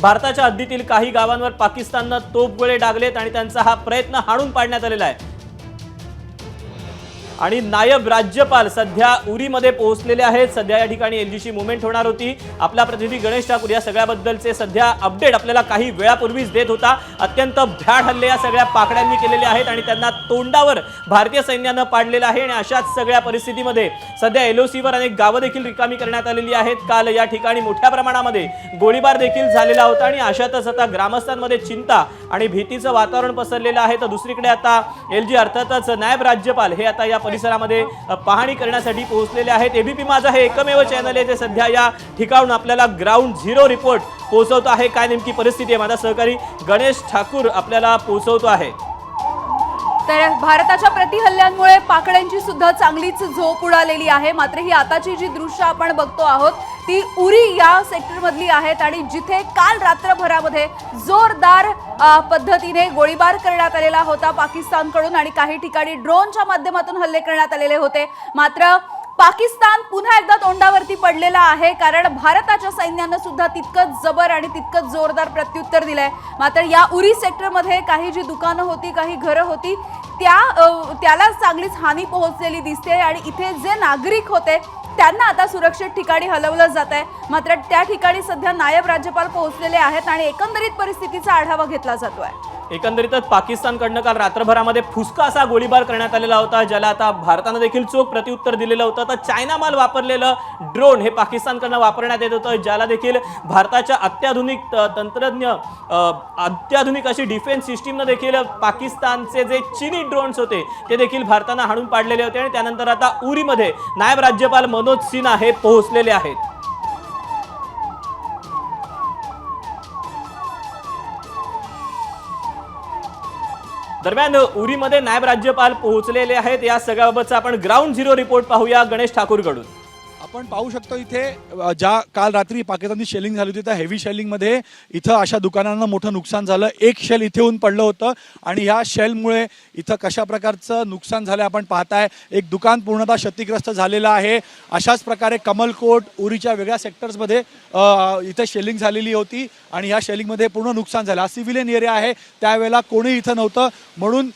भारताच्या हद्दीतील काही गावांवर पाकिस्ताननं तोफगोळे डागलेत आणि त्यांचा हा प्रयत्न हाणून पाडण्यात आलेला आहे। आणि नायब राज्यपाल सध्या उरीमध्ये पोहोचलेले आहेत। सध्या या ठिकाणी एलजीची मूवमेंट होणार होती। आपला प्रतिनिधी गणेश ठाकूर या सगळ्याबद्दलचे सध्या अपडेट आपल्याला काही वेळापूर्वीच देत होता। अत्यंत भ्याड हल्ले या सगळ्या पाकड्यांनी केलेले आहेत आणि त्यांना तोंडावर भारतीय सैन्यानं पाडलेलं आहे आणि अशाच सगळ्या परिस्थितीमध्ये सध्या एलओसीवर अनेक गावं देखील रिकामी करण्यात आलेली आहेत। काल या ठिकाणी मोठ्या प्रमाणामध्ये गोळीबार देखील झालेला होता आणि अशातच आता ग्रामस्थांमध्ये चिंता आणि भीतीचं वातावरण पसरलेलं आहे। तर दुसरीकडे आता एलजी अर्थातच नायब राज्यपाल हे आता या परिसरामध्ये पाहणी करण्यासाठी पोहोचलेले आहेत। एबीपी माझा हे एकमेव चॅनल आहे जे सध्या या ठिकाणून आपल्याला ग्राउंड झिरो रिपोर्ट पोहोचवतो आहे। काय नेमकी परिस्थिती आहे माझा सहकारी गणेश ठाकूर आपल्याला पोहोचवतो आहे। तर भारताच्या प्रतिहल्ल्यांमुळे पाकड्यांची सुद्धा चांगलीच झोप उडालेली आहे। मात्र ही आताची जी दृश्य आपण बघतो आहोत ती उरी या सेक्टरमधली आहेत आणि जिथे काल रात्रभरामध्ये जोरदार पद्धतीने गोळीबार करण्यात आलेला होता पाकिस्तानकडून आणि काही ठिकाणी ड्रोनच्या माध्यमातून हल्ले करण्यात आलेले होते। मात्र पाकिस्तान पुन्हा एकदा तोंडावरती पडलेला आहे, कारण भारताच्या सैन्यानं सुद्धा तितकंच जबर आणि तितकंच जोरदार प्रत्युत्तर दिलंय। मात्र या उरी सेक्टरमध्ये काही जी दुकानं होती, काही घरं होती, त्याला चांगलीच हानी पोहोचलेली दिसते आणि इथे जे नागरिक होते त्यांना आता सुरक्षित ठिकाणी हलवलं जात आहे। मात्र त्या ठिकाणी सध्या नायब राज्यपाल पोहोचलेले आहेत आणि एकंदरीत परिस्थितीचा आढावा घेतला जातोय। एकंदरीतच पाकिस्तानकडनं काल रात्रभरामध्ये फुसका असा गोळीबार करण्यात आलेला होता, ज्याला आता भारतानं देखील चोख प्रत्युत्तर दिलेलं होतं। तर चायना माल वापरलेलं ड्रोन हे पाकिस्तानकडनं वापरण्यात येत होतं, ज्याला देखील भारताच्या अत्याधुनिक अत्याधुनिक अशी डिफेन्स सिस्टीमनं देखील पाकिस्तानचे जे चीनी ड्रोन्स होते ते देखील भारतानं हाणून पाडलेले होते। आणि त्यानंतर आता उरीमध्ये नायब राज्यपाल मनोज सिन्हा हे पोहोचलेले आहेत। दरम्यान उरीमध्ये नायब राज्यपाल पोहोचलेले आहेत। या सगळ्याबाबतचा आपण ग्राउंड झिरो रिपोर्ट पाहूया गणेश ठाकूरकडून। आपण पाहू शकतो इथे ज्या काल रात्री पाकिस्तानची शेलिंग झाली होती त्या हेवी शेलिंगमध्ये इथं अशा दुकानांना मोठं नुकसान झालं। एक शेल इथे येऊन पडलं होतं आणि ह्या शेलमुळे इथं कशा प्रकारचं नुकसान झालं आपण पाहताय। एक दुकान पूर्णतः क्षतिग्रस्त झालेलं आहे। अशाच प्रकारे कमलकोट उरीच्या वेगळ्या सेक्टर्समध्ये इथं शेलिंग झालेली होती आणि ह्या शेलिंगमध्ये पूर्ण नुकसान झालं। हा सिव्हिलियन एरिया आहे, त्यावेळेला कोणी इथं नव्हतं म्हणून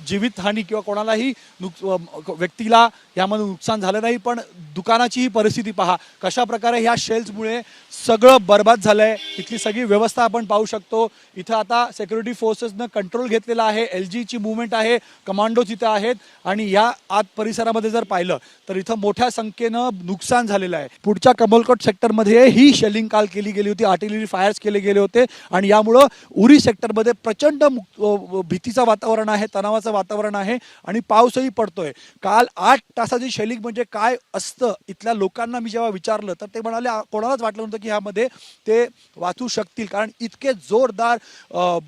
जीवितहानी किंवा कोणालाही व्यक्तीला यामध्ये नुकसान झालं नाही। पण दुकानाची ही परिस्थिती पहा, कशा प्रकारे ह्या शेल्समुळे सगळं बर्बाद झालंय। इथली सगळी व्यवस्था आपण पाहू शकतो। इथं आता सिक्युरिटी फोर्सेसनं कंट्रोल घेतलेला आहे, एलजीची मूवमेंट आहे, कमांडोज इथं आहेत आणि या आत परिसरामध्ये जर पाहिलं तर इथं मोठ्या संख्येनं नुकसान झालेलं आहे। पुढच्या कमलकोट सेक्टरमध्ये ही शेलिंग काल केली गेली होती, आर्टिलरी फायर्स केले गेले होते आणि यामुळं उरी सेक्टरमध्ये प्रचंड भीतीचं वातावरण आहे, तणावाचं वातावरण आहे आणि पाऊसही पडतोय। काल 8 तासाची शेलिंग म्हणजे काय असतं इथल्या लोकांना मी जेव्हा विचारलं तर ते म्हणाले कोणालाच वाटलं नव्हतं की ह्यामध्ये ते वाचू शकतील, कारण इतके जोरदार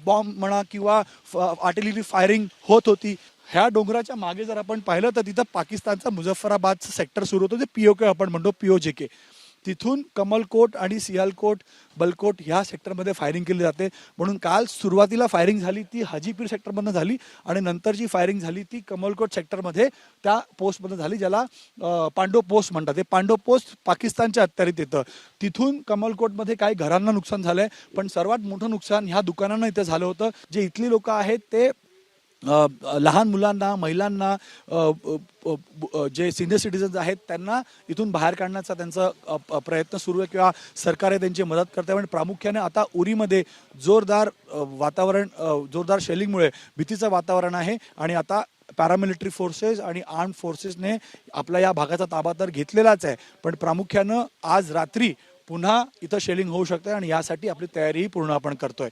बॉम्ब म्हणा किंवा आर्टिलरी फायरिंग होत होती। ह्या डोंगराच्या मागे जर आपण पाहिलं तर तिथं पाकिस्तानचा मुझफ्फराबादचं सेक्टर सुरू होतं, जे पीओके आपण म्हणतो, पीओजेके। तिथून कमलकोट आणि सियालकोट बलकोट ह्या सेक्टरमध्ये फायरिंग केली जाते। म्हणून काल सुरुवातीला फायरिंग झाली ती हाजीपीर सेक्टरमधून झाली आणि नंतर जी फायरिंग झाली ती कमलकोट सेक्टरमध्ये त्या पोस्टमधून झाली, ज्याला पांडो पोस्ट म्हणतात। ते पांडो पोस्ट पाकिस्तानच्या अखत्यारीत येतं। तिथून कमलकोटमध्ये काही घरांना नुकसान झालंय, पण सर्वात मोठं नुकसान ह्या दुकानांना इथं झालं होतं। जे इथली लोक आहेत ते लहान मुलांना, महिलांना, जे सिनियर सिटीजन्स आहेत त्यांना इथून बाहेर काढण्याचा त्यांचा प्रयत्न सुरू आहे किंवा सरकार त्यांची मदत करते। पण प्रामुख्याने आता उरीमध्ये जोरदार वातावरण, जोरदार शेलिंगमुळे भीतीचं वातावरण आहे आणि आता पॅरामिलिटरी फोर्सेस आणि आर्म्ड फोर्सेसने आपला या भागाचा ताबा तर घेतलेलाच आहे, पण प्रामुख्यानं आज रात्री पुन्हा इथं शेलिंग होऊ शकते आणि यासाठी आपली तयारीही पूर्ण आपण करतोय।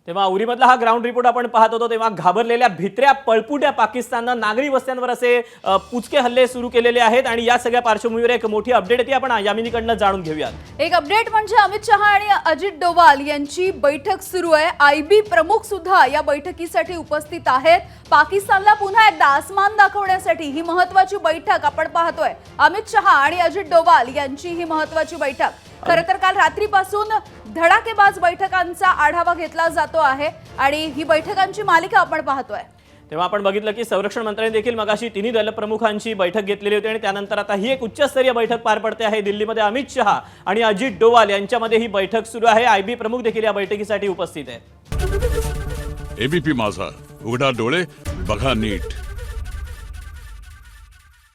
तेव्हा उरीमधला हा ग्राउंड रिपोर्ट आपण पाहत होतो तेव्हा घाबरलेल्या भित्र्या पळपुट्या पाकिस्ताननं नागरी वस्त्यांवर असे पुचके हल्ले सुरू केलेले आहेत आणि या सगळ्या पार्श्वभूमीवर एक मोठी अपडेट येते, आपण यामिनीकडनं जाणून घेऊयात। एक अपडेट म्हणजे अमित शहा आणि अजित डोवाल यांची बैठक सुरू आहे। आयबी प्रमुख सुद्धा या बैठकीसाठी उपस्थित आहेत। पाकिस्तानला पुन्हा एकदा आसमान दाखवण्यासाठी ही महत्त्वाची बैठक आपण पाहतोय। अमित शहा आणि अजित डोवाल यांची ही महत्त्वाची बैठक खरं तर काल रात्रीपासून धडाकेबाज बैठकांचा आढावा घेतला जातो आहे आणि ही बैठकांची मालिका आपण पाहतोय। तेव्हा आपण बघितलं की संरक्षण मंत्र्यांनी देखील मगाशी तिन्ही दलप्रमुखांची बैठक घेतलेली होती आणि त्यानंतर आता ही एक उच्चस्तरीय बैठक पार पडते आहे दिल्लीमध्ये. अमित शहा आणि अजित डोवाल यांच्यामध्ये ही बैठक सुरू आहे. आयबी प्रमुख देखील या बैठकीसाठी उपस्थित आहेत. एबीपी माझा, उघडा डोळे बघा नीट.